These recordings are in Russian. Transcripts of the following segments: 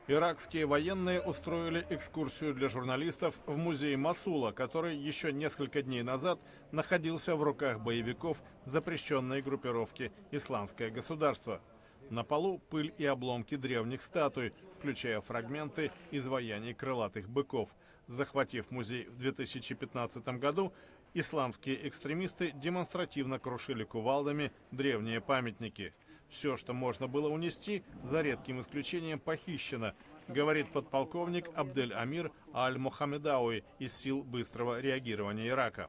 Иракские военные устроили экскурсию для журналистов в музей Мосула, который еще несколько дней назад находился в руках боевиков запрещенной группировки «Исламское государство». На полу пыль и обломки древних статуй, включая фрагменты изваяний крылатых быков. Захватив музей в 2015 году, исламские экстремисты демонстративно крушили кувалдами древние памятники. Все, что можно было унести, за редким исключением похищено, говорит подполковник Абдель-Амир Аль-Мухаммедауи из сил быстрого реагирования Ирака.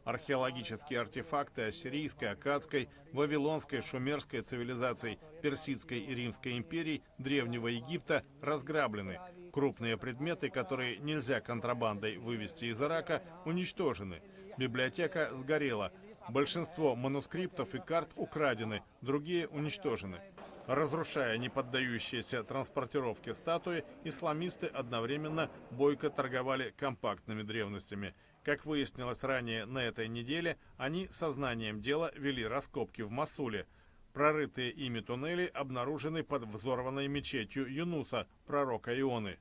Археологические артефакты ассирийской, аккадской, вавилонской, шумерской цивилизаций, персидской и римской империй, Древнего Египта разграблены. Крупные предметы, которые нельзя контрабандой вывести из Ирака, уничтожены. Библиотека сгорела. Большинство манускриптов и карт украдены, другие уничтожены. Разрушая неподдающиеся транспортировке статуи, исламисты одновременно бойко торговали компактными древностями. Как выяснилось ранее на этой неделе, они сознанием дела вели раскопки в Мосуле. Прорытые ими туннели обнаружены под взорванной мечетью Юнуса, пророка Ионы.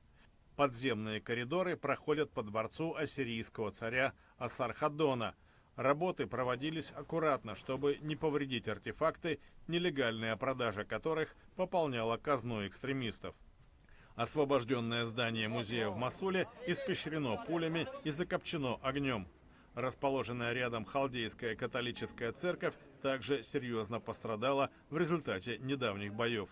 Подземные коридоры проходят по дворцу ассирийского царя Асархаддона. Работы проводились аккуратно, чтобы не повредить артефакты, нелегальная продажа которых пополняла казну экстремистов. Освобожденное здание музея в Мосуле испещрено пулями и закопчено огнем. Расположенная рядом халдейская католическая церковь также серьезно пострадала в результате недавних боев.